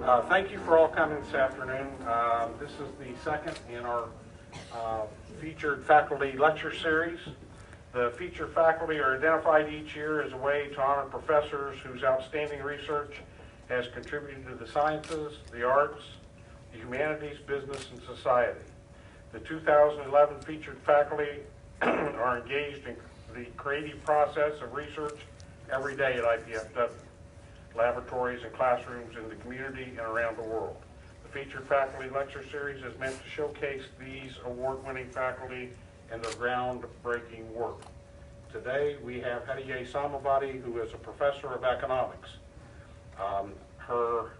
Thank you for all coming this afternoon. This is the second in our featured faculty lecture series. The featured faculty are identified each year as a way to honor professors whose outstanding research has contributed to the sciences, the arts, the humanities, business, and society. The 2011 featured faculty are engaged in the creative process of research every day at IPFW, laboratories and classrooms in the community and around the world. The featured faculty lecture series is meant to showcase these award-winning faculty and their groundbreaking work. Today we have Hedayeh Samavati, who is a professor of economics. Her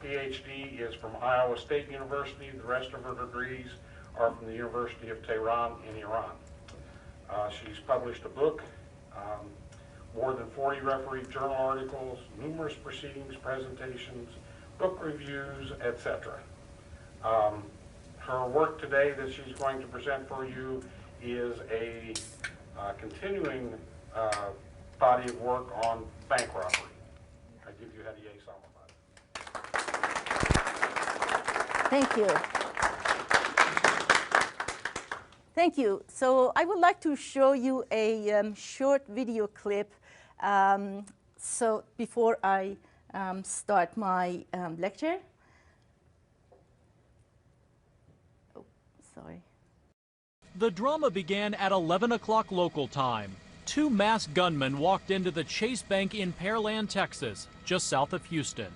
PhD is from Iowa State University. The rest of her degrees are from the University of Tehran in Iran. She's published a book, more than 40 refereed journal articles, numerous proceedings, presentations, book reviews, etc. Her work today that she's going to present for you is a continuing body of work on bank robbery. I give you Hedayeh Samavati. Thank you. Thank you. So I would like to show you a short video clip. So before I start my lecture. Oh, sorry. The drama began at 11 o'clock local time. Two masked gunmen walked into the Chase Bank in Pearland, Texas, just south of Houston.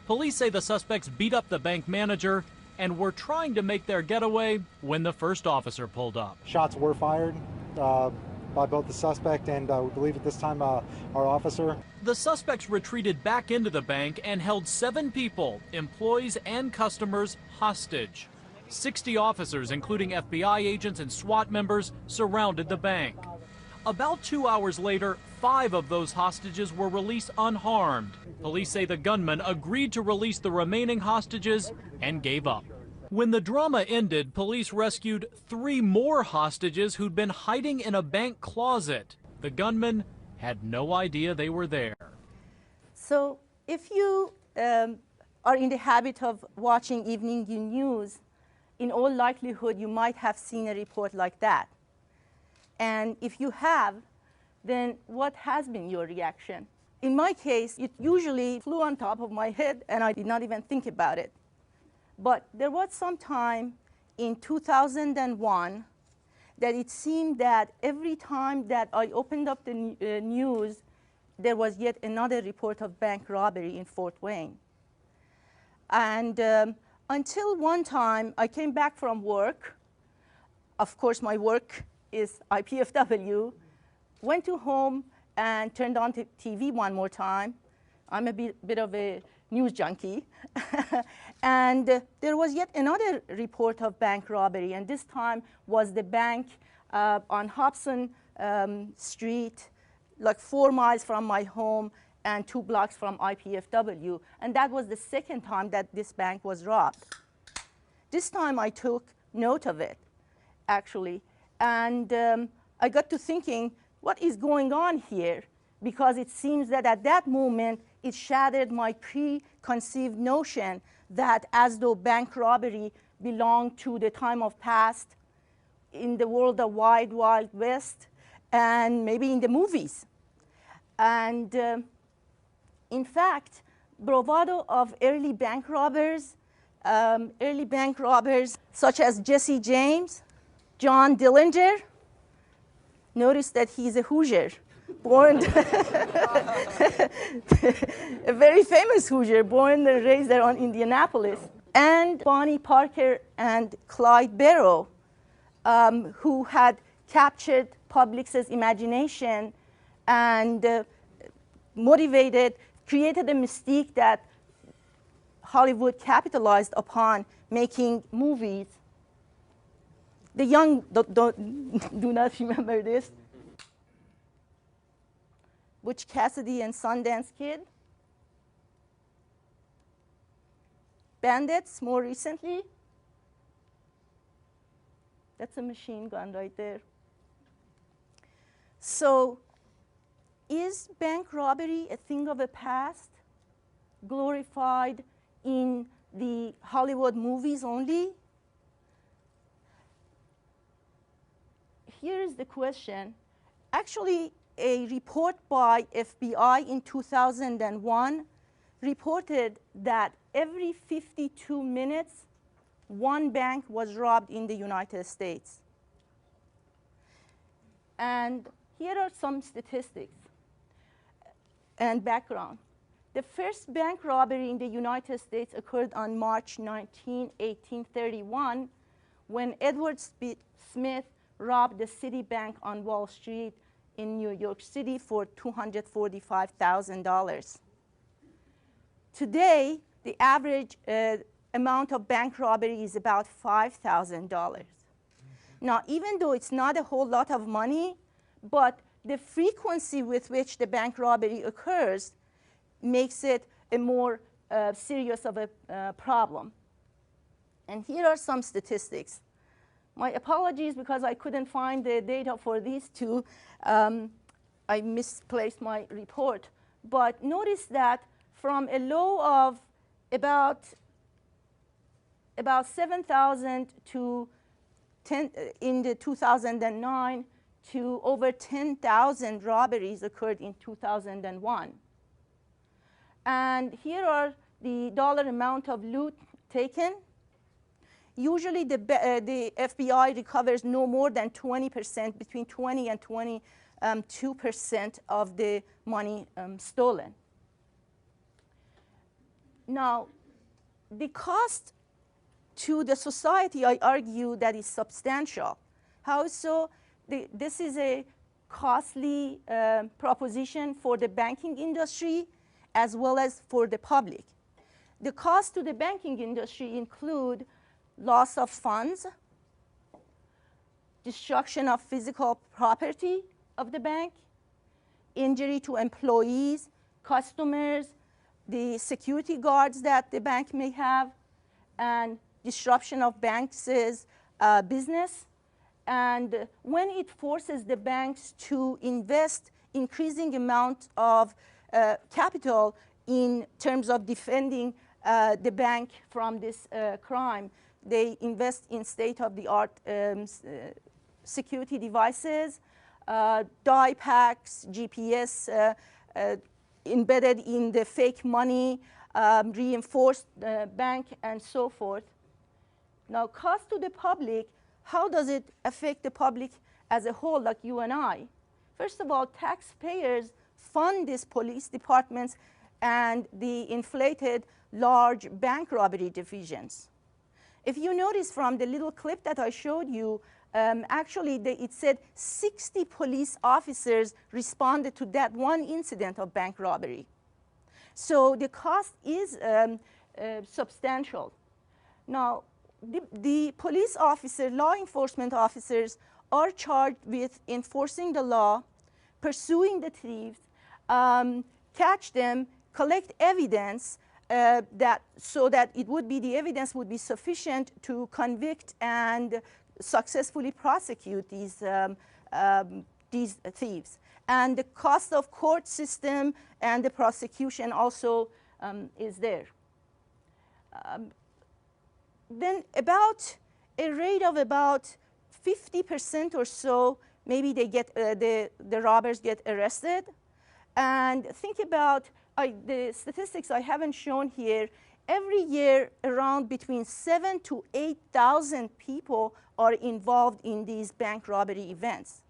Police say the suspects beat up the bank manager and were trying to make their getaway when the first officer pulled up. Shots were fired by both the suspect and we believe at this time our officer. The suspects retreated back into the bank and held 7 people, employees and customers, hostage. 60 officers, including FBI agents and SWAT members, surrounded the bank. About 2 hours later, 5 of those hostages were released unharmed. Police say the gunman agreed to release the remaining hostages and gave up. When the drama ended, police rescued 3 more hostages who'd been hiding in a bank closet. The gunman had no idea they were there. So if you are in the habit of watching evening news, in all likelihood you might have seen a report like that. And if you have, then what has been your reaction? In my case, it usually flew on top of my head and I did not even think about it. But there was some time in 2001 that it seemed that every time that I opened up the news, there was yet another report of bank robbery in Fort Wayne. And until one time I came back from work. Of course, my work is IPFW. Went to home and turned on the TV one more time. I'm a bit of a news junkie. And there was yet another report of bank robbery, and this time was the bank on Hobson Street, like 4 miles from my home and 2 blocks from IPFW. And that was the second time that this bank was robbed. This time I took note of it, actually. And I got to thinking, what is going on here? Because it seems that at that moment, it shattered my preconceived notion that as though bank robbery belonged to the time of past in the world of Wild Wild West and maybe in the movies. And in fact, bravado of early bank robbers such as Jesse James, John Dillinger. Notice that he's a Hoosier, born a very famous Hoosier, born and raised there on Indianapolis. And Bonnie Parker and Clyde Barrow, who had captured public's imagination and created a mystique that Hollywood capitalized upon, making movies. The young do not remember this. Butch, Cassidy, and Sundance Kid. Bandits, more recently. That's a machine gun right there. So is bank robbery a thing of the past, glorified in the Hollywood movies only? Here is the question. Actually, a report by FBI in 2001 reported that every 52 minutes, one bank was robbed in the United States. And here are some statistics and background. The first bank robbery in the United States occurred on March 19, 1831, when Edward Smith robbed the Citibank on Wall Street in New York City for $245,000. Today, the average amount of bank robbery is about $5,000. Now, even though it's not a whole lot of money, but the frequency with which the bank robbery occurs makes it a more serious of a problem. And here are some statistics. My apologies because I couldn't find the data for these two. I misplaced my report. But notice that from a low of about 7,000 to 10 in the 2009 to over 10,000 robberies occurred in 2001. And here are the dollar amount of loot taken. Usually the FBI recovers no more than 20%, between 20 and 22% of the money stolen. Now, the cost to the society, I argue that is substantial. How so? This is a costly proposition for the banking industry as well as for the public. The cost to the banking industry include loss of funds, destruction of physical property of the bank, injury to employees, customers, the security guards that the bank may have, and disruption of banks' business. And when it forces the banks to invest increasing amount of capital in terms of defending the bank from this crime, they invest in state-of-the-art security devices, dye packs, GPS embedded in the fake money, reinforced bank, and so forth. Now, cost to the public, how does it affect the public as a whole, like you and I? First of all, taxpayers fund these police departments and the inflated large bank robbery divisions. If you notice from the little clip that I showed you, actually it said 60 police officers responded to that one incident of bank robbery. So the cost is substantial. Now, the police officers, law enforcement officers, are charged with enforcing the law, pursuing the thieves, catch them, collect evidence, so that the evidence would be sufficient to convict and successfully prosecute these thieves. And the cost of court system and the prosecution also is there. Then about a rate of about 50% or so, maybe they get the robbers get arrested. And think about the statistics I haven't shown here. Every year, around between 7,000 to 8,000 people are involved in these bank robbery events.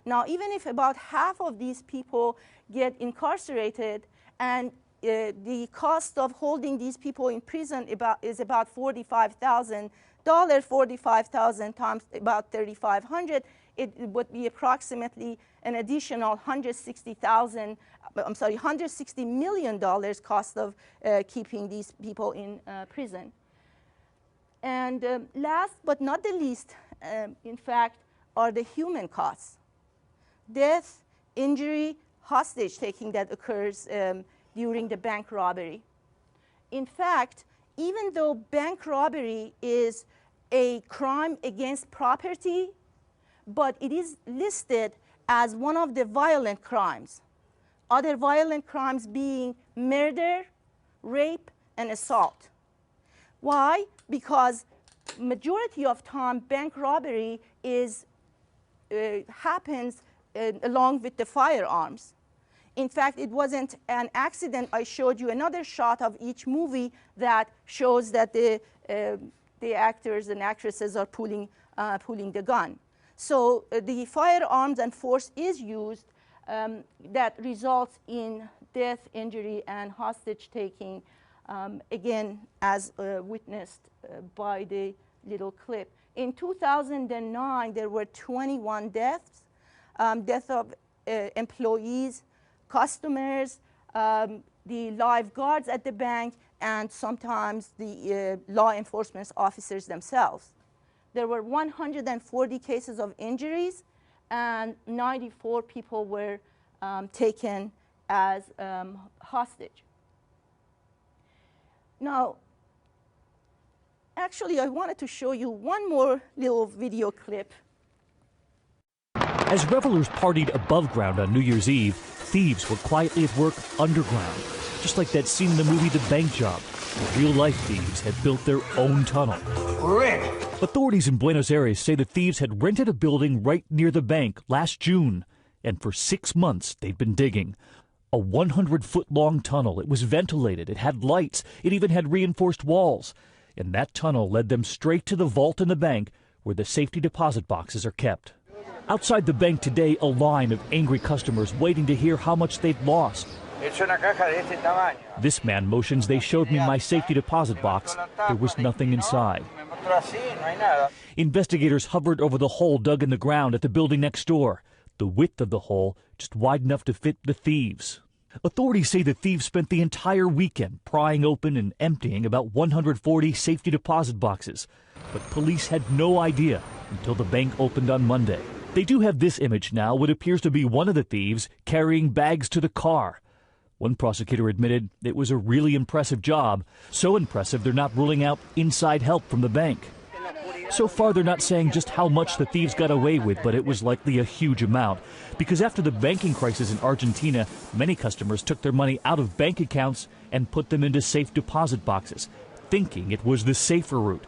Now, even if about half of these people get incarcerated, and the cost of holding these people in prison is about $45,000, 45,000 times about 3,500, it would be approximately an additional $160 million cost of keeping these people in prison. And last but not the least, in fact, are the human costs. Death, injury, hostage taking that occurs during the bank robbery. In fact, even though bank robbery is a crime against property, but it is listed as one of the violent crimes. Other violent crimes being murder, rape, and assault. Why? Because majority of time bank robbery happens along with the firearms. In fact, it wasn't an accident. I showed you another shot of each movie that shows that the actors and actresses are pulling the gun. So the firearms and force is used that results in death, injury, and hostage taking, again, as witnessed by the little clip. In 2009, there were 21 deaths, death of employees, customers, the lifeguards at the bank, and sometimes the law enforcement officers themselves. There were 140 cases of injuries, and 94 people were taken as hostage. Now, actually, I wanted to show you one more little video clip. As revelers partied above ground on New Year's Eve, thieves were quietly at work underground, just like that scene in the movie The Bank Job. Real-life thieves had built their own tunnel. Authorities in Buenos Aires say the thieves had rented a building right near the bank last June, and for 6 months they'd been digging. A 100-foot-long tunnel. It was ventilated, it had lights, it even had reinforced walls. And that tunnel led them straight to the vault in the bank where the safety deposit boxes are kept. Outside the bank today, a line of angry customers waiting to hear how much they'd lost. This man motions they showed me my safety deposit box. There was nothing inside. Investigators hovered over the hole dug in the ground at the building next door. The width of the hole just wide enough to fit the thieves. Authorities say the thieves spent the entire weekend prying open and emptying about 140 safety deposit boxes. But police had no idea until the bank opened on Monday. They do have this image now, what appears to be one of the thieves carrying bags to the car. One prosecutor admitted it was a really impressive job, so impressive they're not ruling out inside help from the bank. So far, they're not saying just how much the thieves got away with, but it was likely a huge amount. Because after the banking crisis in Argentina, many customers took their money out of bank accounts and put them into safe deposit boxes, thinking it was the safer route.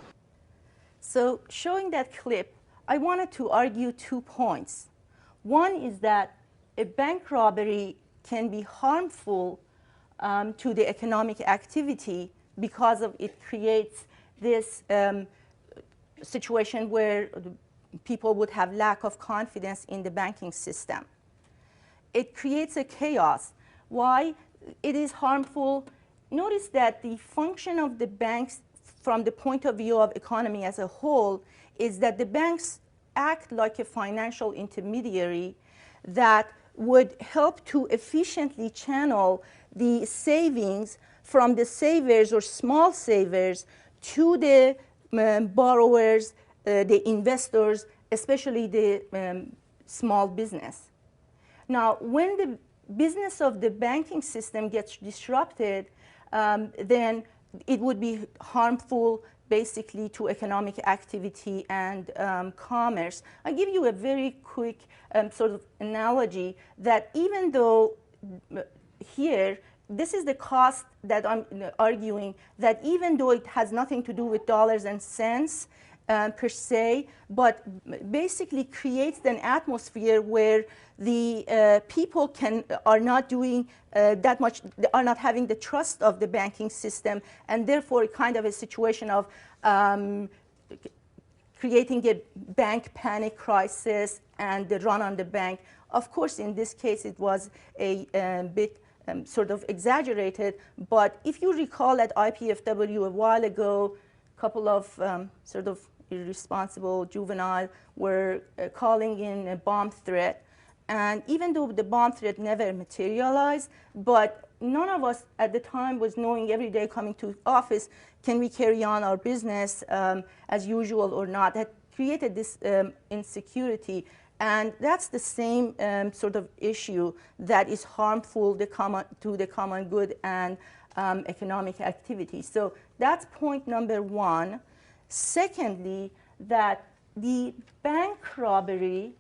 So showing that clip, I wanted to argue 2 points. One is that a bank robbery can be harmful to the economic activity because of it creates this situation where people would have lack of confidence in the banking system. It creates a chaos. Why? It is harmful. Notice that the function of the banks from the point of view of economy as a whole is that the banks act like a financial intermediary that would help to efficiently channel the savings from the savers or small savers to the borrowers, the investors, especially the small business. Now, when the business of the banking system gets disrupted, then it would be harmful basically to economic activity and commerce. I'll give you a very quick sort of analogy that even though here, this is the cost that I'm arguing, that even though it has nothing to do with dollars and cents per se, but basically creates an atmosphere where the people are not doing that much, are not having the trust of the banking system, and therefore kind of a situation of creating a bank panic crisis and the run on the bank. Of course, in this case, it was a bit sort of exaggerated, but if you recall at IPFW a while ago, a couple of sort of irresponsible juvenile were calling in a bomb threat. And even though the bomb threat never materialized, but none of us at the time was knowing every day coming to office, can we carry on our business as usual or not? That created this insecurity. And that's the same sort of issue that is harmful to the common good and economic activity. So that's point number one. Secondly, that the bank robbery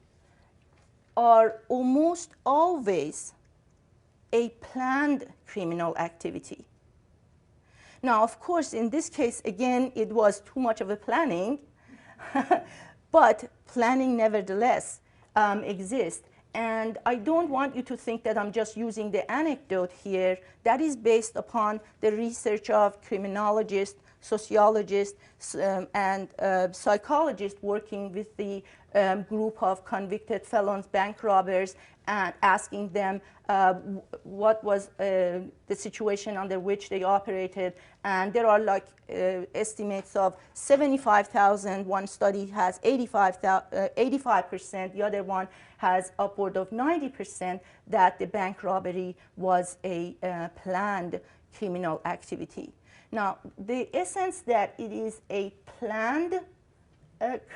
are almost always a planned criminal activity. Now, of course, in this case, again, it was too much of a planning, but planning nevertheless exists. And I don't want you to think that I'm just using the anecdote here. That is based upon the research of criminologists, sociologists, and psychologists working with the group of convicted felons, bank robbers, and asking them what was the situation under which they operated. And there are like estimates of 75,000. One study has 85%. The other one has upward of 90% that the bank robbery was a planned criminal activity. Now, the essence that it is a planned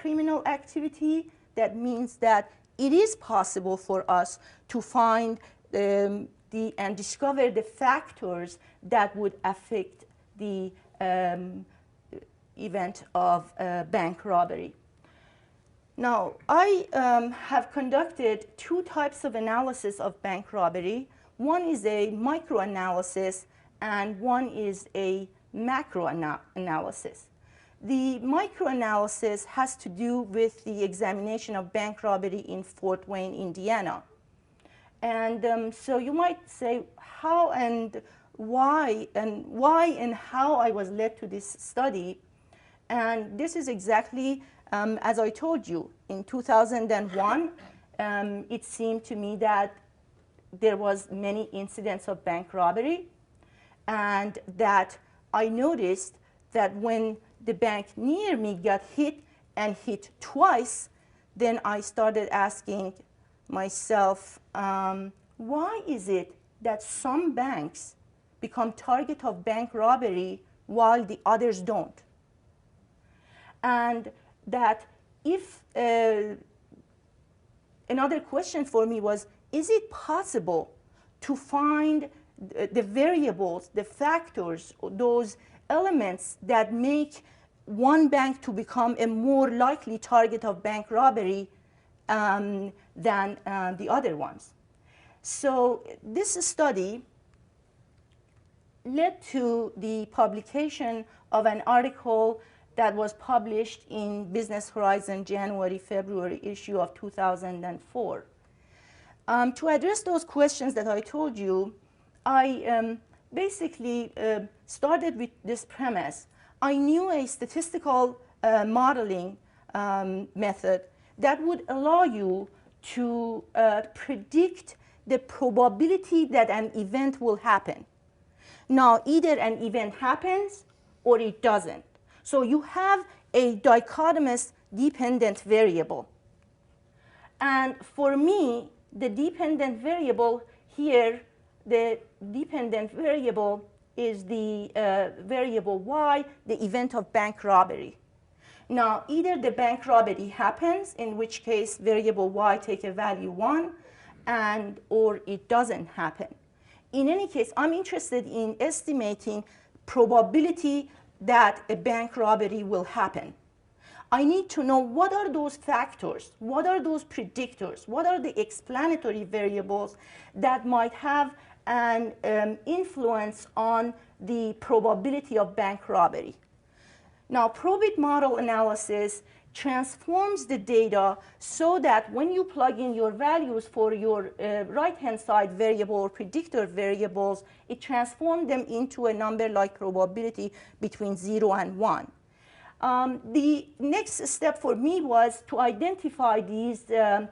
criminal activity, that means that it is possible for us to find and discover the factors that would affect the event of bank robbery. Now, I have conducted two types of analysis of bank robbery. One is a microanalysis, and one is a macroanalysis. The microanalysis has to do with the examination of bank robbery in Fort Wayne, Indiana. And so you might say how and why and how I was led to this study. And this is exactly as I told you. In 2001, it seemed to me that there was many incidents of bank robbery, and that I noticed that when the bank near me got hit and hit twice, then I started asking myself, why is it that some banks become target of bank robbery while the others don't? And that if another question for me was, is it possible to find the variables, the factors, those elements that make one bank to become a more likely target of bank robbery than the other ones? So this study led to the publication of an article that was published in Business Horizon January-February issue of 2004. To address those questions that I told you, I basically started with this premise. I knew a statistical modeling method that would allow you to predict the probability that an event will happen. Now, either an event happens or it doesn't. So you have a dichotomous dependent variable. And for me, the dependent variable here, the dependent variable is the variable y, the event of bank robbery. Now, either the bank robbery happens, in which case variable y take a value 1, or it doesn't happen. In any case, I'm interested in estimating probability that a bank robbery will happen. I need to know what are those factors, what are those predictors, what are the explanatory variables that might have an influence on the probability of bank robbery. Now, probit model analysis transforms the data so that when you plug in your values for your right-hand side variable or predictor variables, it transforms them into a number like probability between 0 and 1. The next step for me was to identify these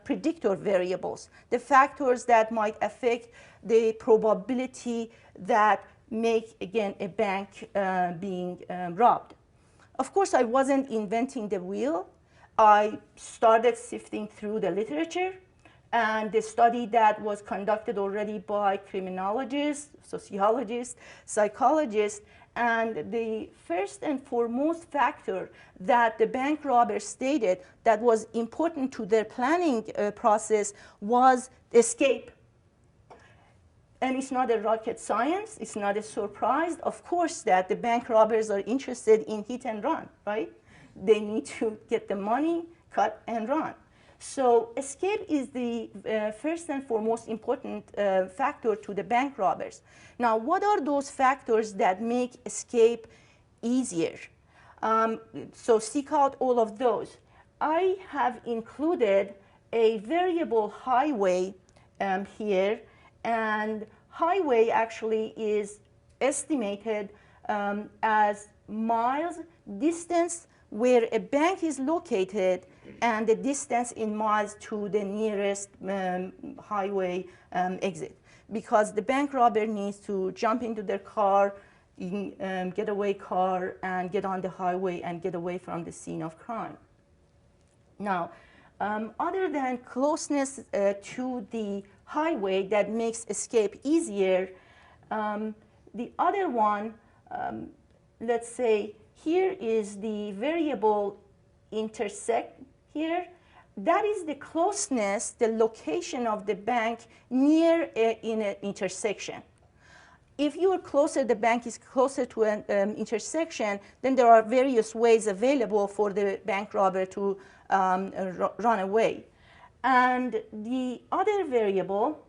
predictor variables, the factors that might affect the probability that make, again, a bank being robbed. Of course, I wasn't inventing the wheel. I started sifting through the literature, and the study that was conducted already by criminologists, sociologists, psychologists, and the first and foremost factor that the bank robbers stated that was important to their planning process was escape. And it's not a rocket science, it's not a surprise, of course, that the bank robbers are interested in hit and run, right? They need to get the money, cut and run. So escape is the first and foremost important factor to the bank robbers. Now, what are those factors that make escape easier? So seek out all of those. I have included a variable highway here, and highway actually is estimated as miles distance where a bank is located and the distance in miles to the nearest highway exit. Because the bank robber needs to jump into their car, getaway car, and get on the highway and get away from the scene of crime. Now, other than closeness to the highway that makes escape easier, the other one, let's say here is the variable intersect here. That is the closeness, the location of the bank near in an intersection. If you are closer, the bank is closer to an intersection, then there are various ways available for the bank robber to run away. And the other variable,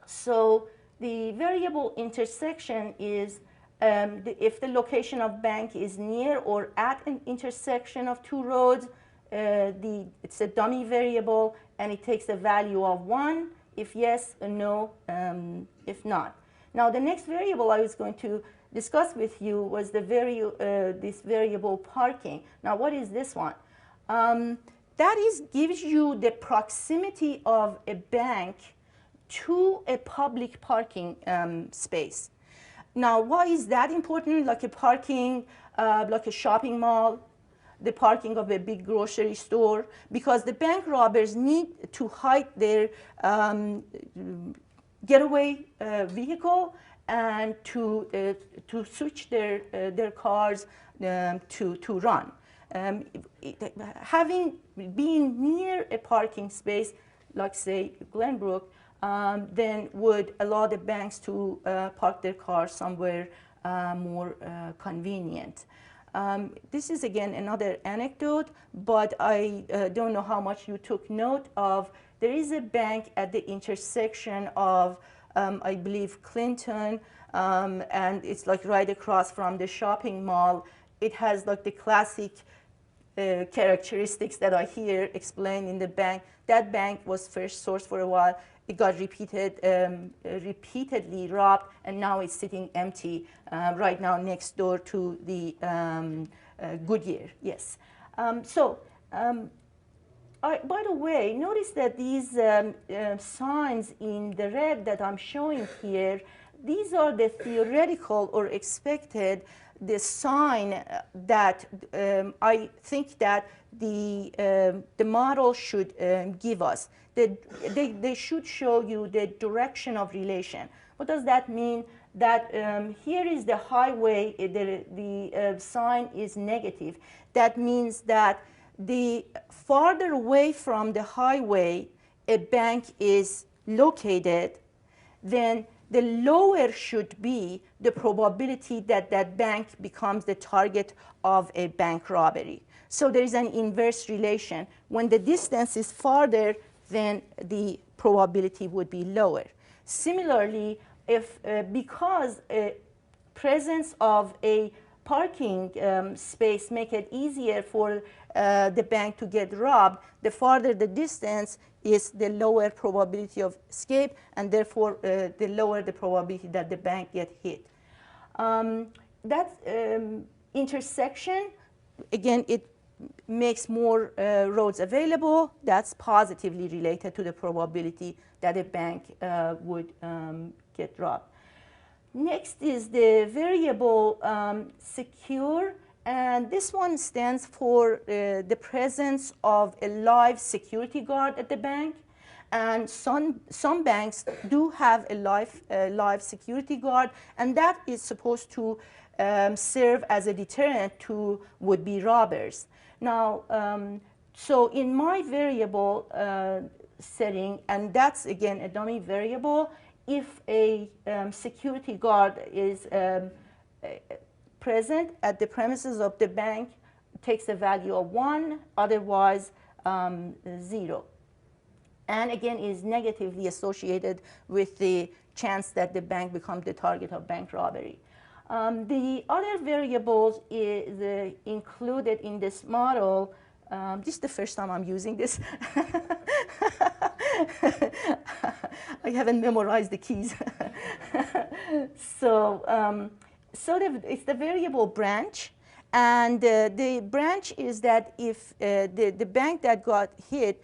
so the variable intersection is if the location of bank is near or at an intersection of two roads, it's a dummy variable, and it takes a value of 1 if yes, or no if not. Now, the next variable I was going to discuss with you was the this variable parking. Now, what is this one? That gives you the proximity of a bank to a public parking space. Now, why is that important? Like a parking, like a shopping mall, the parking of a big grocery store, because the bank robbers need to hide their getaway vehicle and to switch their cars to run. Being near a parking space, like say Glenbrook, then would allow the banks to park their cars somewhere more convenient. This is again another anecdote, but I don't know how much you took note of. There is a bank at the intersection of, I believe, Clinton, and it's like right across from the shopping mall. It has like the classic characteristics that I hear explained in the bank. That bank was first sourced for a while. It got repeatedly robbed, and now it's sitting empty right now next door to the Goodyear. Yes. By the way, notice that these signs in the red that I'm showing here, these are the theoretical or expected, the sign that I think that the model should give us. They should show you the direction of relation. What does that mean? That here is the highway, the sign is negative. That means that the farther away from the highway a bank is located, then the lower should be the probability that that bank becomes the target of a bank robbery. So there is an inverse relation. When the distance is farther, then the probability would be lower. Similarly, if because presence of a parking space make it easier for the bank to get robbed, the farther the distance is, the lower probability of escape, and therefore the lower the probability that the bank get hit. That intersection, again, it makes more roads available. That's positively related to the probability that a bank would get robbed. Next is the variable secure, and this one stands for the presence of a live security guard at the bank. And some banks do have a live security guard, and that is supposed to serve as a deterrent to would-be robbers. Now, so in my variable setting, and that's again a dummy variable, if a security guard is present at the premises of the bank, it takes a value of 1. Otherwise, 0. And again, is negatively associated with the chance that the bank becomes the target of bank robbery. The other variables is included in this model. This is the first time I'm using this. I haven't memorized the keys. So it's the variable branch. And the branch is that if the bank that got hit,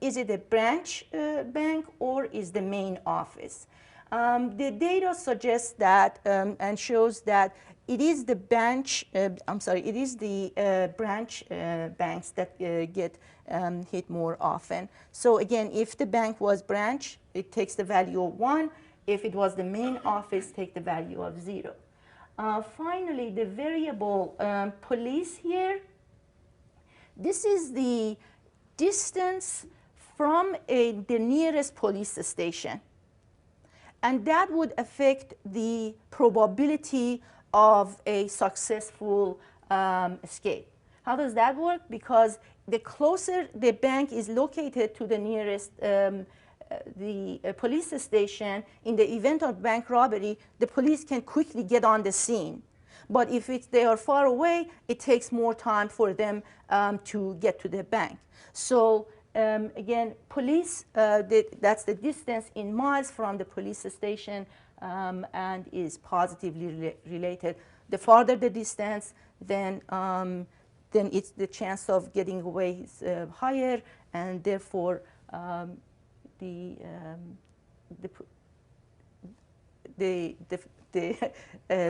is it a branch bank or is the main office? The data suggests that and shows that it is the branch. It is the branch banks that get hit more often. So again, if the bank was branch, it takes the value of 1. If it was the main office, take the value of 0. Finally, the variable police here. This is the distance from the nearest police station. And that would affect the probability of a successful escape. How does that work? Because the closer the bank is located to the nearest police station, in the event of bank robbery, the police can quickly get on the scene. But if they are far away, it takes more time for them to get to the bank. So again, police, that's the distance in miles from the police station and is positively related. The farther the distance, then it's the chance of getting away is higher, and therefore the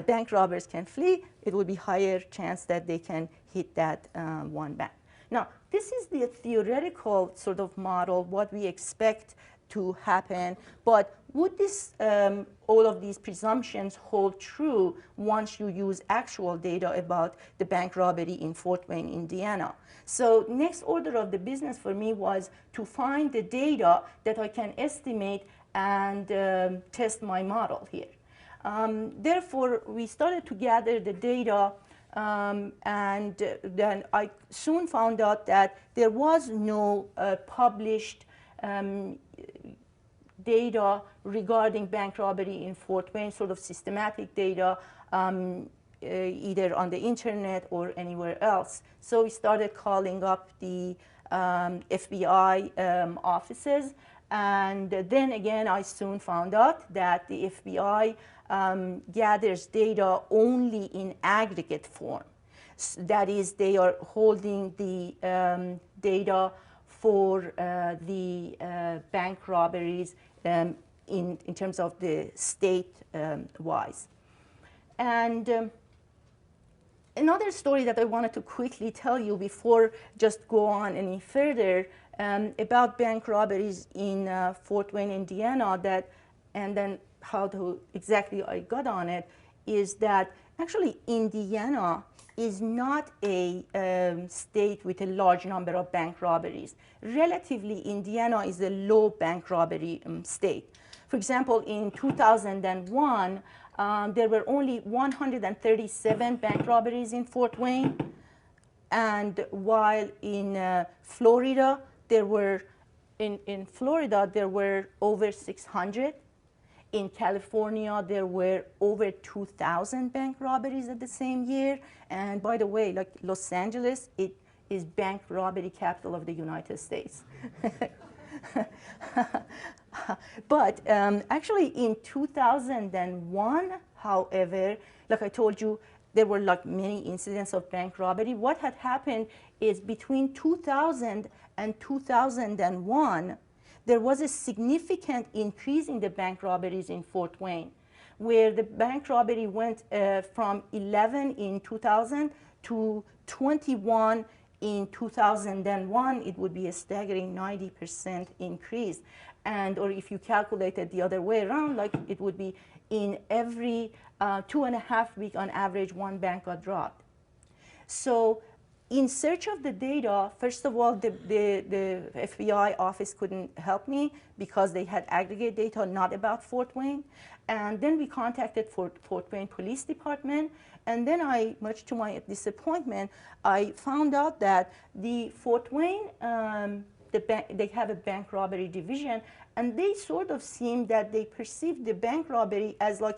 bank robbers can flee. It would be higher chance that they can hit that one bank. Now, this is the theoretical sort of model, what we expect to happen. But would this, all of these presumptions hold true once you use actual data about the bank robbery in Fort Wayne, Indiana? So next order of the business for me was to find the data that I can estimate and test my model here. Therefore, we started to gather the data, and then I soon found out that there was no published data regarding bank robbery in Fort Wayne, sort of systematic data, either on the internet or anywhere else. So we started calling up the FBI offices, and then again I soon found out that the FBI gathers data only in aggregate form. That is, they are holding the data for the bank robberies in terms of the state-wise. And another story that I wanted to quickly tell you before just go on any further about bank robberies in Fort Wayne, Indiana, and then how exactly I got on it, is that actually Indiana is not a state with a large number of bank robberies. Relatively, Indiana is a low bank robbery state. For example, in 2001, there were only 137 bank robberies in Fort Wayne, and while in Florida, there were over 600. In California, there were over 2,000 bank robberies at the same year. And by the way, like Los Angeles, it is bank robbery capital of the United States. But actually in 2001, however, like I told you, there were like many incidents of bank robbery. What had happened is between 2000 and 2001, there was a significant increase in the bank robberies in Fort Wayne, where the bank robbery went from 11 in 2000 to 21 in 2001. It would be a staggering 90% increase. And, or if you calculate it the other way around, like it would be in every 2.5 weeks on average, one bank got robbed. So in search of the data, first of all, the FBI office couldn't help me because they had aggregate data not about Fort Wayne. And then we contacted Fort Wayne Police Department. And then much to my disappointment, I found out that the Fort Wayne, they have a bank robbery division, and they sort of seemed that they perceived the bank robbery as like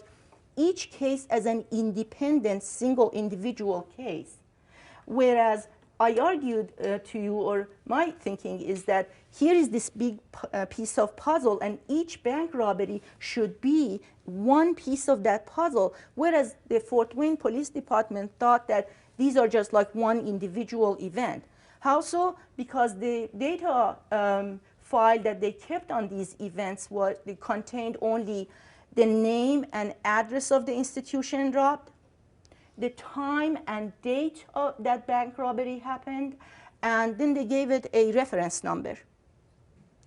each case as an independent, single individual case. Whereas I argued to you, or my thinking is that here is this big piece of puzzle, and each bank robbery should be one piece of that puzzle, whereas the Fort Wayne Police Department thought that these are just like one individual event. How so? Because the data file that they kept on these events contained only the name and address of the institution robbed, the time and date of that bank robbery happened, and then they gave it a reference number.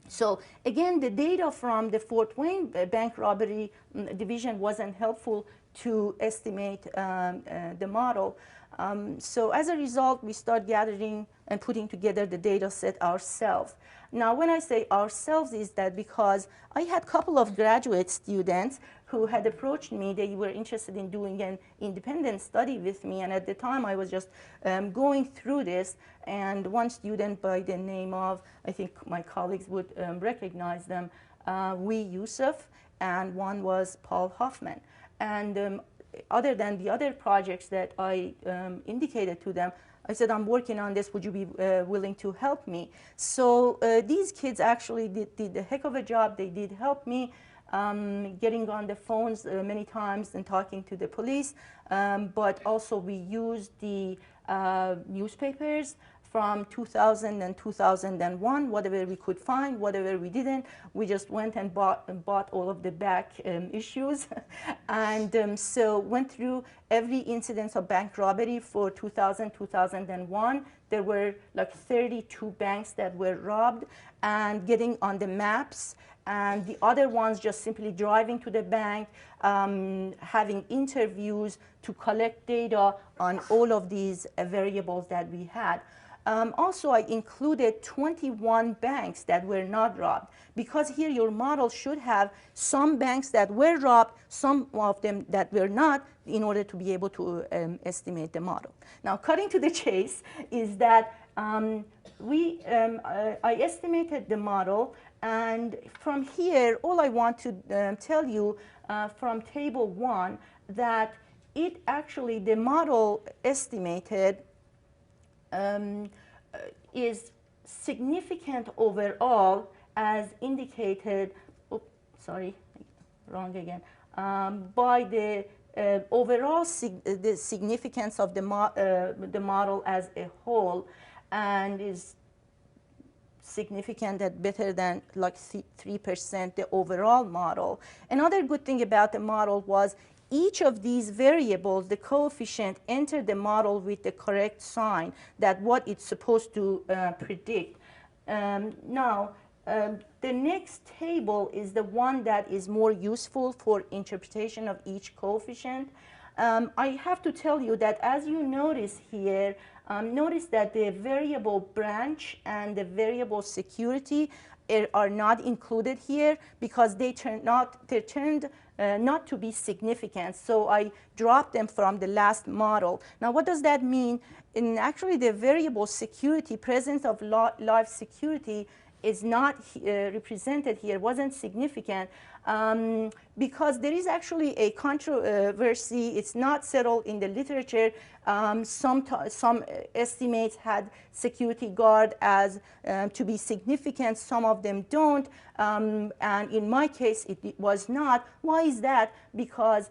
So again, the data from the Fort Wayne bank robbery division wasn't helpful to estimate the model. So as a result, we start gathering and putting together the data set ourselves. Now, when I say ourselves, is that because I had a couple of graduate students who had approached me. They were interested in doing an independent study with me, and at the time I was just going through this, and one student by the name of, I think my colleagues would recognize them, Wee Yusuf, and one was Paul Hoffman. And other than the other projects that I indicated to them, I said, I'm working on this, would you be willing to help me? So these kids actually did a heck of a job. They did help me getting on the phones many times and talking to the police, but also we used the newspapers from 2000 and 2001, whatever we could find, whatever we didn't, we just went and bought all of the back issues. And so went through every incident of bank robbery for 2000, 2001. There were like 32 banks that were robbed, and getting on the maps, and the other ones just simply driving to the bank, having interviews to collect data on all of these variables that we had. Also, I included 21 banks that were not robbed, because here your model should have some banks that were robbed, some of them that were not, in order to be able to estimate the model. Now, cutting to the chase is that I estimated the model, and from here, all I want to tell you from table 1, that it actually, the model estimated is significant overall, as indicated, by the overall the significance of the model as a whole, and is significant at better than like 3%, the overall model. Another good thing about the model was each of these variables, the coefficient, entered the model with the correct sign, that what it's supposed to predict. Now, the next table is the one that is more useful for interpretation of each coefficient. I have to tell you that as you notice here, notice that the variable branch and the variable security are not included here because they turned not to be significant. So I dropped them from the last model. Now, what does that mean? In actually, the variable security, presence of live security, is not represented here, wasn't significant, because there is actually a controversy. It's not settled in the literature. Some estimates had security guard as to be significant. Some of them don't. And in my case, it was not. Why is that? Because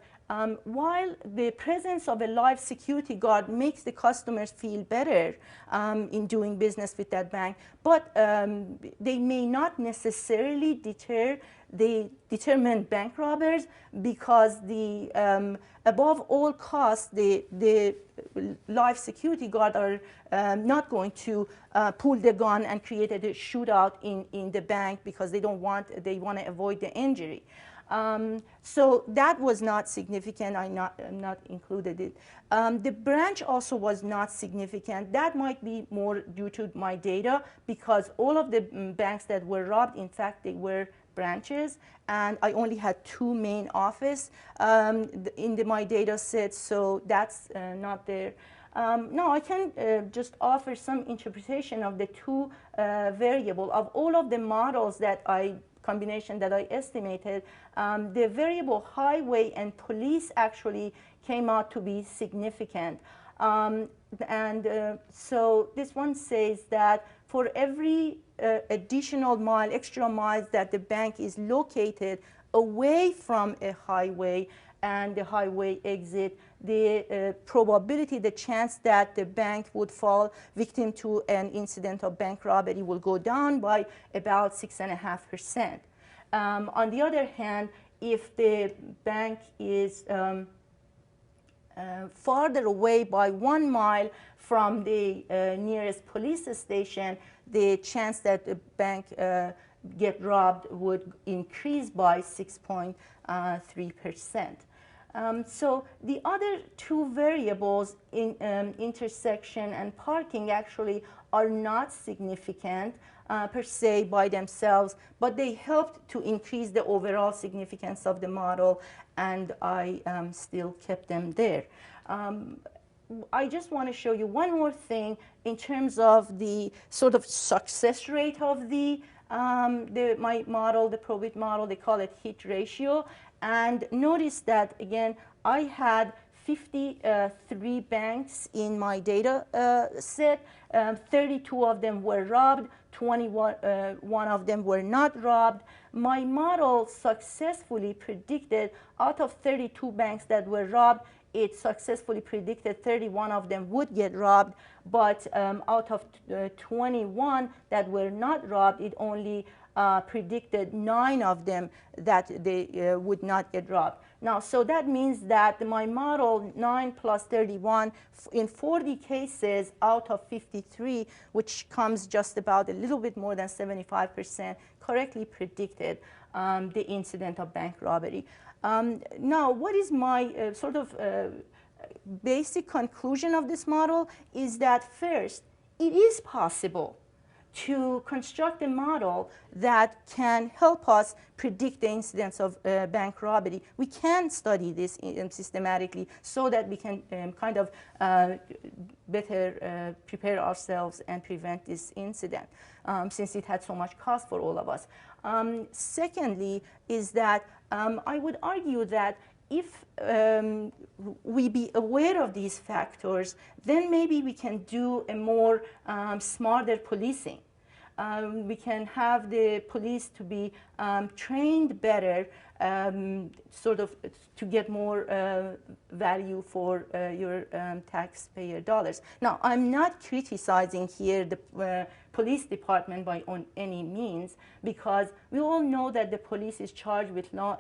while the presence of a live security guard makes the customers feel better in doing business with that bank, but they may not necessarily determine bank robbers, because the above all costs, the live security guard are not going to pull the gun and create a shootout in the bank, because they want to avoid the injury. So that was not significant. I'm not included it. The branch also was not significant. That might be more due to my data, because all of the banks that were robbed, in fact, they were branches, and I only had 2 main office in my data set, so that's not there. Now I can just offer some interpretation of the 2 variable of all of the models combination that I estimated. The variable highway and police actually came out to be significant. So this one says that for every additional mile, extra miles that the bank is located away from a highway and the highway exit, the probability, the chance that the bank would fall victim to an incident of bank robbery will go down by about 6.5%. On the other hand, if the bank is farther away by 1 mile from the nearest police station, the chance that the bank get robbed would increase by 6.3%. So the other 2 variables, in intersection and parking, actually are not significant per se by themselves, but they helped to increase the overall significance of the model, and I still kept them there. I just want to show you one more thing in terms of the sort of success rate of my model, the ProBit model. They call it hit ratio. And notice that, again, I had 53 banks in my data set. 32 of them were robbed. 21 of them were not robbed. My model successfully predicted, out of 32 banks that were robbed, it successfully predicted 31 of them would get robbed, but out of 21 that were not robbed, it only predicted 9 of them that they would not get robbed. Now, so that means that my model, 9 plus 31, in 40 cases out of 53, which comes just about a little bit more than 75%, correctly predicted the incident of bank robbery. Now, what is my sort of basic conclusion of this model is that, first, it is possible to construct a model that can help us predict the incidence of bank robbery. We can study this systematically so that we can kind of better prepare ourselves and prevent this incident, since it had so much cost for all of us. Secondly, is that I would argue that if we be aware of these factors, then maybe we can do a more smarter policing. We can have the police to be trained better, sort of to get more value for your taxpayer dollars. Now, I'm not criticizing here the police department by any means, because we all know that the police is charged with law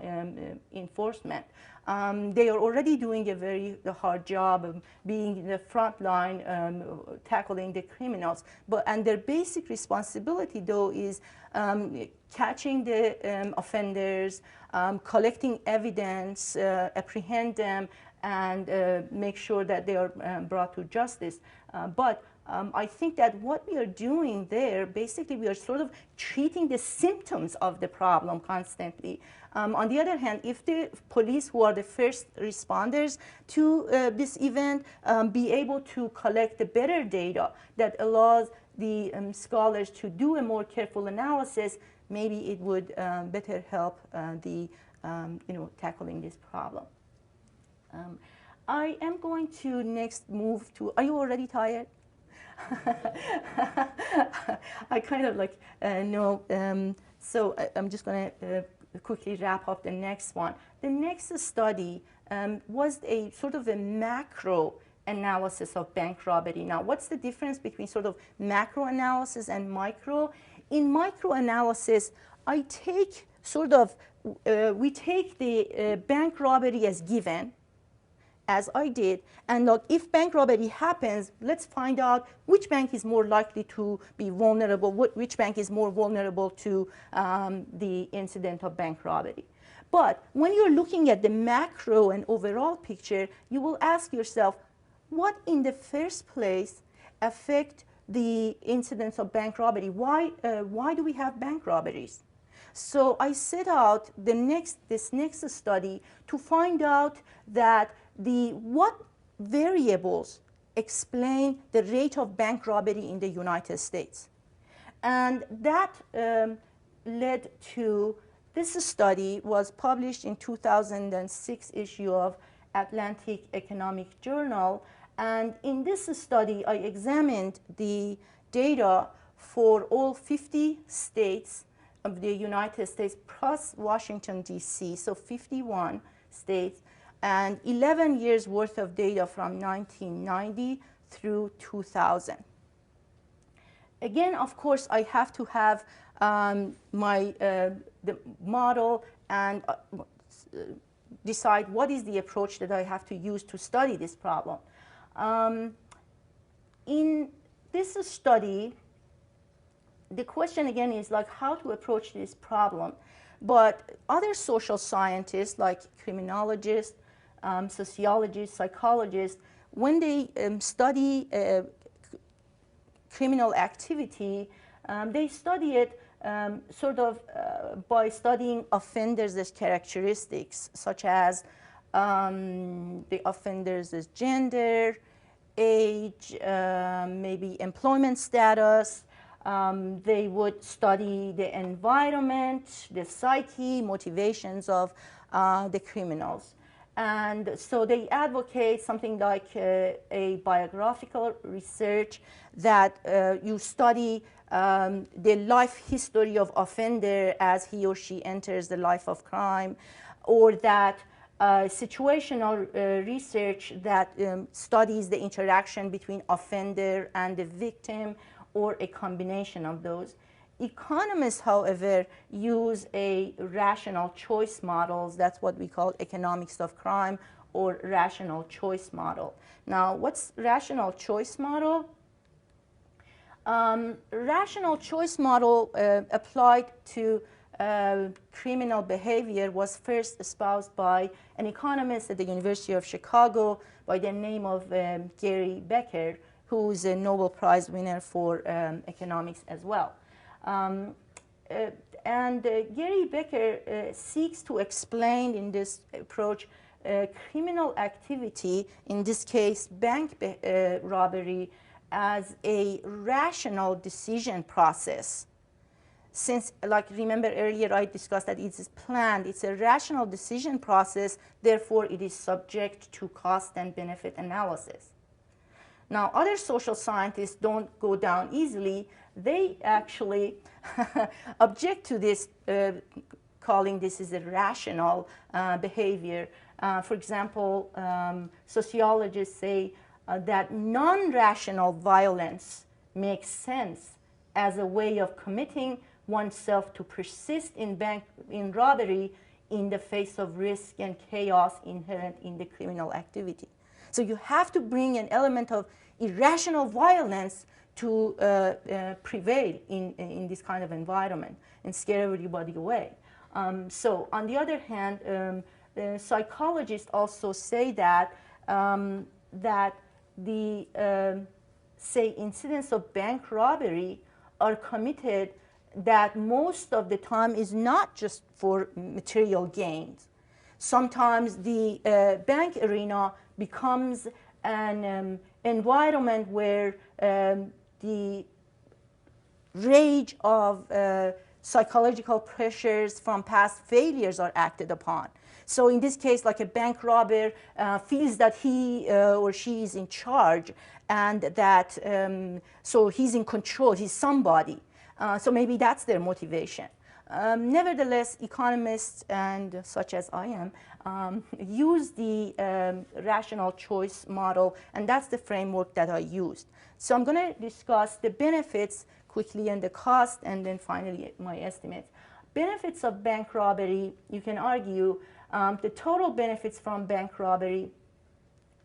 enforcement. They are already doing a very hard job of being in the front line, tackling the criminals. And their basic responsibility, though, is catching the offenders, collecting evidence, apprehend them, and make sure that they are brought to justice. But I think that what we are doing there, basically we are sort of treating the symptoms of the problem constantly. On the other hand, if the police, who are the first responders to this event, be able to collect the better data that allows the scholars to do a more careful analysis, maybe it would better help tackling this problem. I am going to next move to, are you already tired? I kind of like know, so I'm just going to quickly wrap up the next one. The next study was a sort of a macro analysis of bank robbery. Now, what's the difference between sort of macro analysis and micro? In micro analysis, I take sort of, we take the bank robbery as given, as I did, and look, if bank robbery happens, let's find out which bank is more likely to be vulnerable, which bank is more vulnerable to the incident of bank robbery. But when you're looking at the macro and overall picture, you will ask yourself, what in the first place affect the incidence of bank robbery? Why do we have bank robberies? So I set out this next study to find out that what variables explain the rate of bank robbery in the United States. And that led to this study. Was published in 2006 issue of Atlantic Economic Journal. And in this study, I examined the data for all 50 states of the United States plus Washington, D.C., so 51 states, and 11 years worth of data from 1990 through 2000. Again, of course, I have to have the model and decide what is the approach that I have to use to study this problem. In this study, the question again is like how to approach this problem. But other social scientists like criminologists, sociologists, psychologists, when they study criminal activity, they study it by studying offenders' characteristics, such as the offenders' gender, age, maybe employment status. They would study the environment, the psyche, motivations of the criminals. And so they advocate something like a biographical research that you study the life history of offender as he or she enters the life of crime, or that situational research that studies the interaction between offender and the victim, or a combination of those. Economists, however, use a rational choice models. That's what we call economics of crime, or rational choice model. Now, what's rational choice model? Rational choice model applied to criminal behavior was first espoused by an economist at the University of Chicago by the name of Gary Becker, who is a Nobel Prize winner for economics as well. Gary Becker seeks to explain in this approach criminal activity, in this case bank robbery, as a rational decision process. Since, like, remember earlier I discussed that it's planned, it's a rational decision process, therefore it is subject to cost and benefit analysis. Now, other social scientists don't go down easily. They actually object to this, calling this is a rational behavior. For example, sociologists say that non-rational violence makes sense as a way of committing oneself to persist in robbery in the face of risk and chaos inherent in the criminal activity. So you have to bring an element of irrational violence to prevail in this kind of environment and scare everybody away. So on the other hand, the psychologists also say that the say incidents of bank robbery are committed that most of the time is not just for material gains. Sometimes the bank arena becomes an environment where the rage of psychological pressures from past failures are acted upon. So in this case, like a bank robber feels that he or she is in charge, and that so he's in control, he's somebody. So maybe that's their motivation. Nevertheless, economists, and such as I am, use the rational choice model, and that's the framework that I used. So I'm going to discuss the benefits quickly and the cost, and then finally my estimates. Benefits of bank robbery, you can argue the total benefits from bank robbery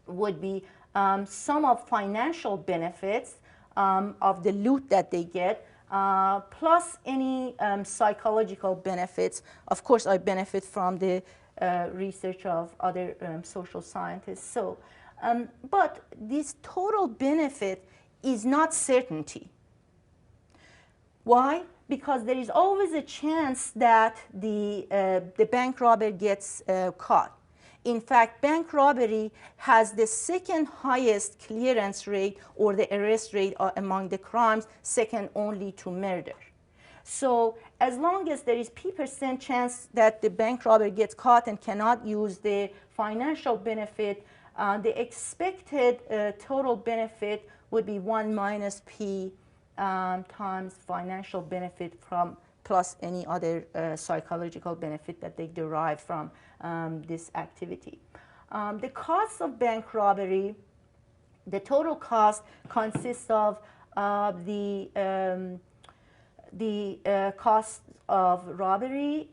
would be sum of financial benefits of the loot that they get, plus any psychological benefits. Of course, I benefit from the research of other social scientists. So, but this total benefit is not certainty. Why? Because there is always a chance that the bank robber gets caught. In fact, bank robbery has the second highest clearance rate or the arrest rate among the crimes, second only to murder. So as long as there is P% chance that the bank robber gets caught and cannot use the financial benefit, the expected total benefit would be 1 minus P times financial benefit from plus any other psychological benefit that they derive from this activity. The cost of bank robbery, the total cost consists of the cost of robbery,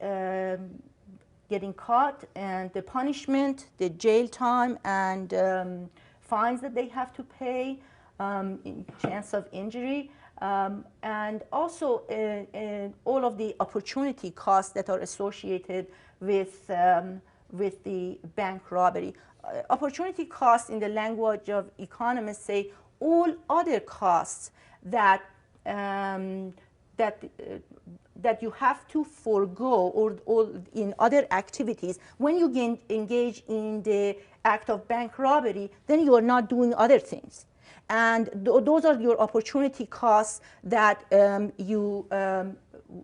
getting caught, and the punishment, the jail time, and fines that they have to pay, in chance of injury, and also all of the opportunity costs that are associated with the bank robbery. Opportunity costs, in the language of economists, say all other costs that that you have to forego or in other activities. When you engage in the act of bank robbery, then you are not doing other things. And those are your opportunity costs that you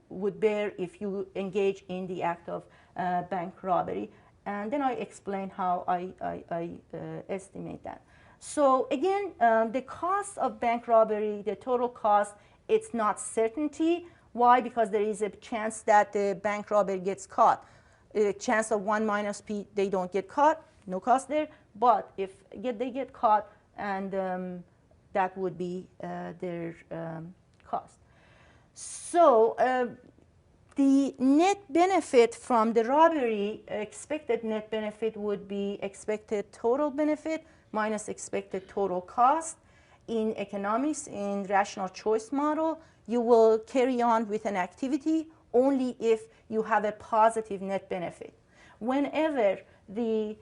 would bear if you engage in the act of bank robbery. And then I explain how I estimate that. So again, the cost of bank robbery, the total cost, it's not certainty. Why? Because there is a chance that the bank robber gets caught. A chance of 1 minus P, they don't get caught, no cost there. But if they get caught, and that would be their cost. So the net benefit from the robbery, expected net benefit would be expected total benefit minus expected total cost. In economics, in rational choice model, you will carry on with an activity only if you have a positive net benefit. Whenever the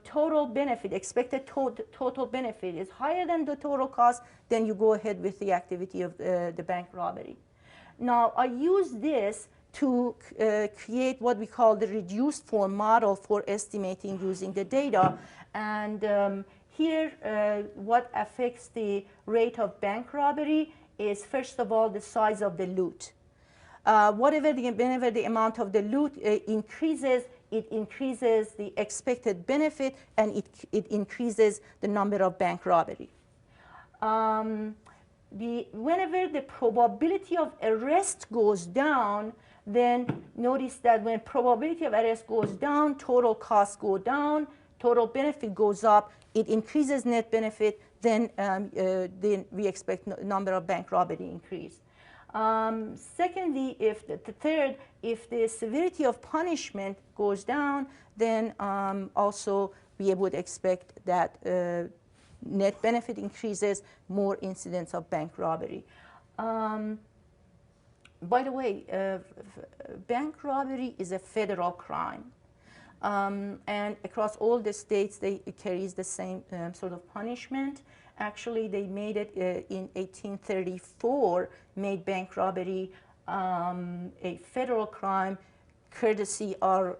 total benefit, expected total benefit is higher than the total cost, then you go ahead with the activity of the bank robbery. Now, I use this to create what we call the reduced form model for estimating using the data. And here, what affects the rate of bank robbery is, first of all, the size of the loot. Whenever the amount of the loot increases, it increases the expected benefit, and it increases the number of bank robbery. Whenever the probability of arrest goes down, then notice that when probability of arrest goes down, total costs go down, total benefit goes up, it increases net benefit, then we expect number of bank robbery increase. Secondly, if the severity of punishment goes down, then also we would expect that net benefit increases, more incidents of bank robbery. By the way, bank robbery is a federal crime. And across all the states, it carries the same sort of punishment. Actually, they made it in 1834, made bank robbery a federal crime, courtesy of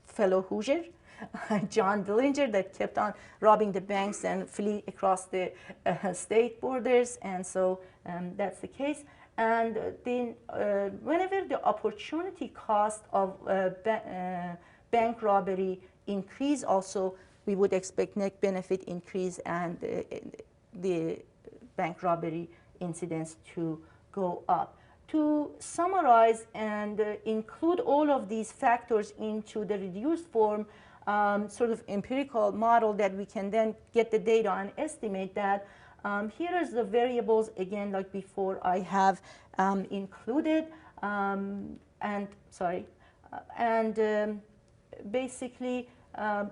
fellow Hoosier, John Dillinger, that kept on robbing the banks and flee across the state borders. And so that's the case. And then whenever the opportunity cost of bank robbery increase, also we would expect net benefit increase and the bank robbery incidence to go up. To summarize and include all of these factors into the reduced form sort of empirical model that we can then get the data and estimate that, here is the variables, again, like before, I have included, basically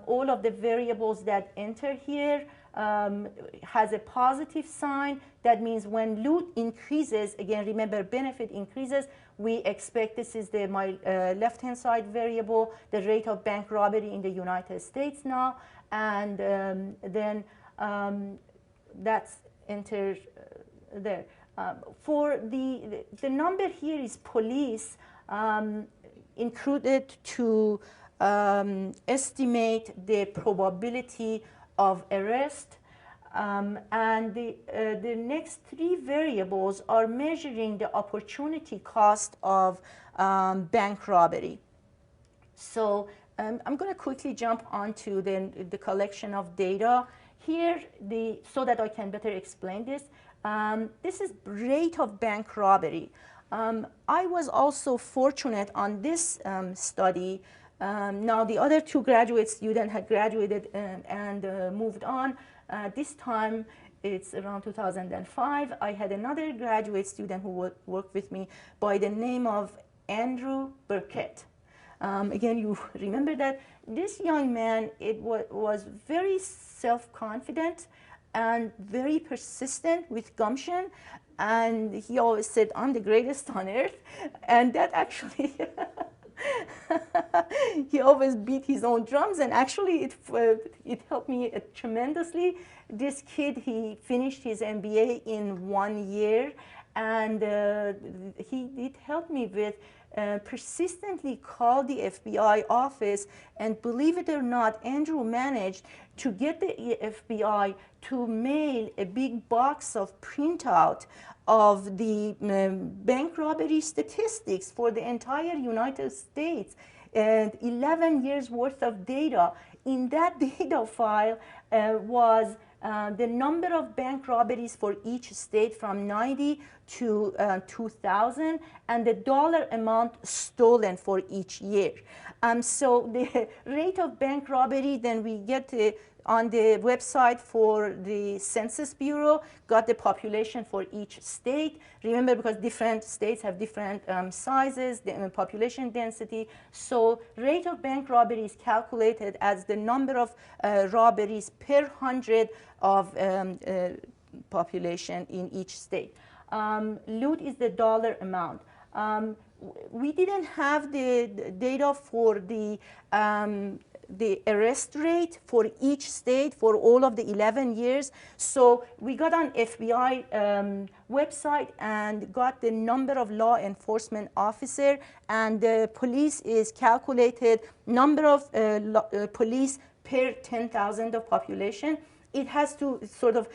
all of the variables that enter here has a positive sign. That means when loot increases, again, remember benefit increases, we expect, this is my left-hand side variable, the rate of bank robbery in the United States now, and then that's entered there. For the number here is police included to estimate the probability of arrest. And the next three variables are measuring the opportunity cost of bank robbery. So I'm going to quickly jump onto the collection of data here, so that I can better explain this. This is rate of bank robbery. I was also fortunate on this study. Now the other two graduate students had graduated and moved on. This time, it's around 2005. I had another graduate student who worked with me by the name of Andrew Burkett. Again, you remember that this young man, was very self-confident and very persistent with gumption. And he always said, I'm the greatest on earth. And that actually, he always beat his own drums, and actually it helped me tremendously. This kid, he finished his MBA in 1 year, and it helped me with persistently call the FBI office, and believe it or not, Andrew managed to get the FBI to mail a big box of printout of the bank robbery statistics for the entire United States, and 11 years worth of data. In that data file was the number of bank robberies for each state from 90 to 2000, and the dollar amount stolen for each year. So the rate of bank robbery, then we get on the website for the Census Bureau, got the population for each state. Remember, because different states have different sizes, the population density. So rate of bank robbery is calculated as the number of robberies per 100 of population in each state. Loot is the dollar amount. We didn't have the data for the arrest rate for each state for all of the 11 years. So we got on FBI website and got the number of law enforcement officer, and the police is calculated number of police per 10,000 of population. It has to sort of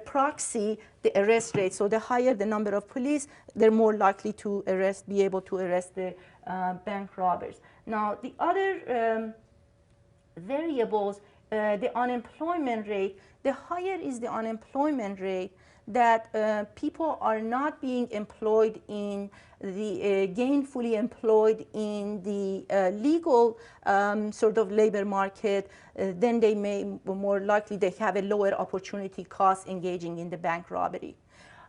proxy the arrest rate. So the higher the number of police, they're more likely to be able to arrest the bank robbers. Now, the other variables, the unemployment rate, the higher is the unemployment rate, that people are not being employed in the gainfully employed in the legal sort of labor market, then they may more likely they have a lower opportunity cost engaging in the bank robbery.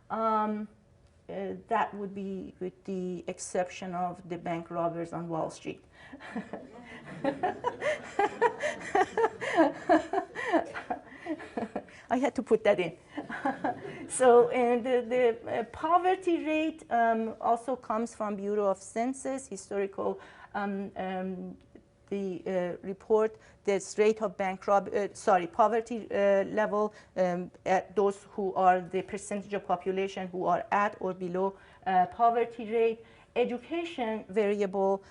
That would be with the exception of the bank robbers on Wall Street. I had to put that in. So, and the poverty rate also comes from Bureau of Census, historical, the report, this rate of bank poverty level at those who are the percentage of population who are at or below poverty rate. Education variable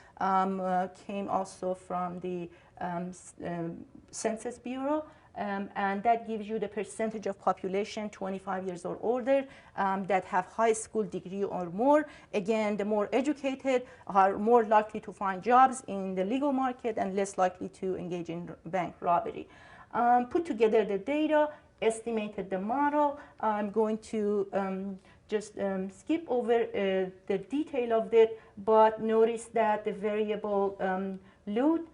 came also from the Census Bureau. And that gives you the percentage of population 25 years or older that have high school degree or more. Again, the more educated are more likely to find jobs in the legal market and less likely to engage in bank robbery. Put together the data, estimated the model. I'm going to just skip over the detail of it, but notice that the variable loot,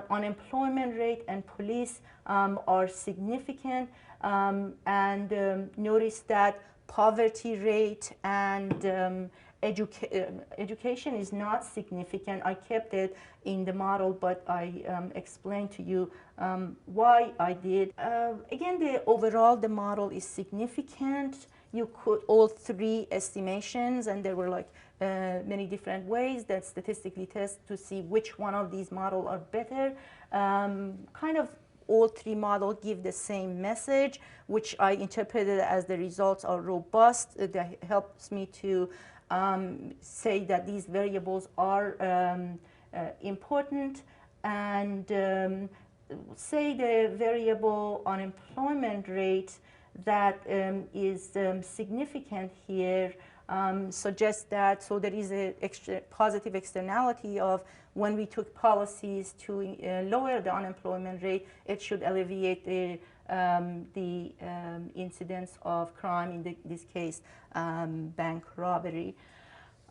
unemployment rate, and police are significant, and notice that poverty rate and education is not significant. I kept it in the model, but I explained to you why I did. Again, the model is significant. You could all three estimations, and there were like many different ways that statistically test to see which one of these models are better. Kind of all three models give the same message, which I interpreted as the results are robust. That helps me to say that these variables are important, and say the variable unemployment rate that is significant here suggests that, so there is a positive externality of when we took policies to lower the unemployment rate, it should alleviate the incidence of crime, in this case, bank robbery.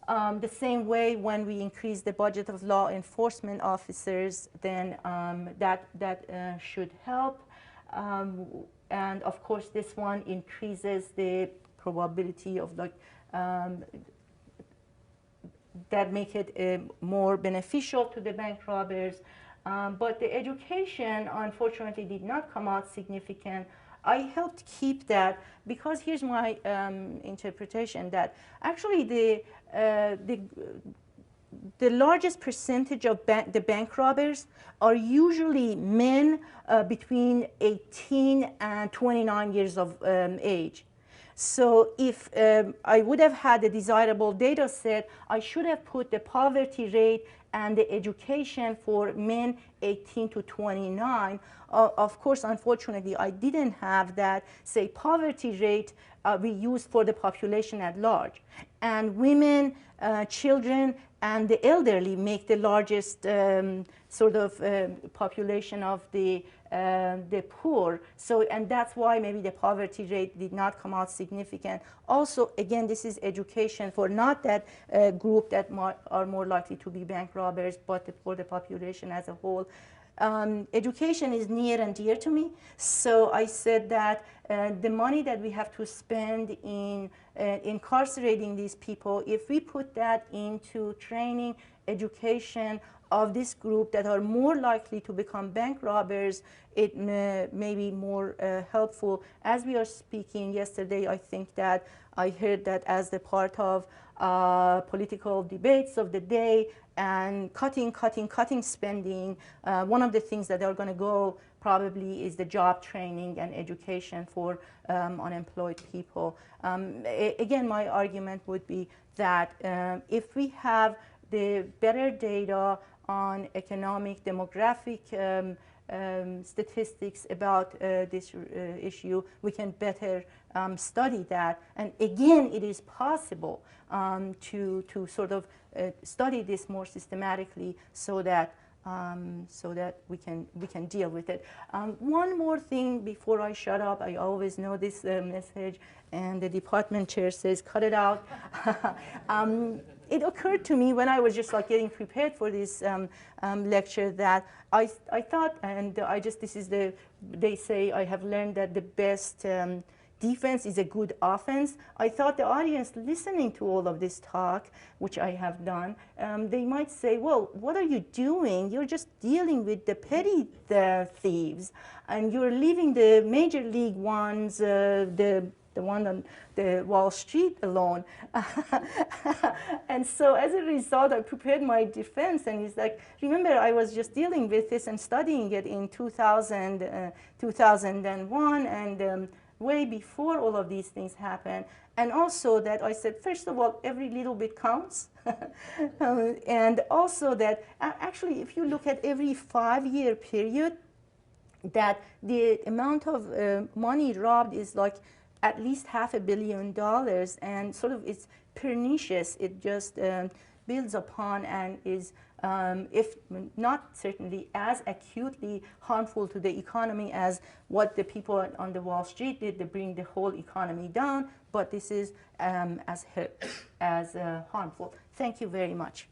The same way, when we increase the budget of law enforcement officers, then that should help. And of course, this one increases the probability of like that make it more beneficial to the bank robbers. But the education, unfortunately, did not come out significant. I helped keep that because here's my interpretation, that actually the largest percentage of the bank robbers are usually men between 18 and 29 years of age. So if I would have had a desirable data set, I should have put the poverty rate and the education for men 18 to 29. Of course, unfortunately, I didn't have that, say, poverty rate we used for the population at large. And women, children, and the elderly make the largest sort of population of the poor. So, and that's why maybe the poverty rate did not come out significant. Also, again, this is education for not that group that are more likely to be bank robbers, but for the population as a whole. Education is near and dear to me, so I said that the money that we have to spend in incarcerating these people, if we put that into training, education of this group that are more likely to become bank robbers, it may be more helpful. As we are speaking yesterday, I think that I heard that as the part of political debates of the day, and cutting spending, one of the things that are going to go probably is the job training and education for unemployed people. Again, my argument would be that if we have the better data on economic, demographic statistics about this issue, we can better study that. And again, it is possible to sort of study this more systematically so that we can deal with it. One more thing before I shut up. I always know this message, and the department chair says, cut it out. It occurred to me when I was just like getting prepared for this lecture that I thought, and this is they say I have learned that the best defense is a good offense. I thought the audience listening to all of this talk, which I have done, they might say, well, what are you doing? You're just dealing with the petty thieves, and you're leaving the major league ones, the one on the Wall Street alone. And so as a result, I prepared my defense, and it's like, remember, I was just dealing with this and studying it in 2001, and way before all of these things happened. And also that I said, first of all, every little bit counts. And also that actually, if you look at every 5-year period, that the amount of money robbed is like at least $500 million, and sort of it's pernicious. It just builds upon and is, if not certainly as acutely harmful to the economy as what the people on the Wall Street did to bring the whole economy down, but this is as harmful. Thank you very much.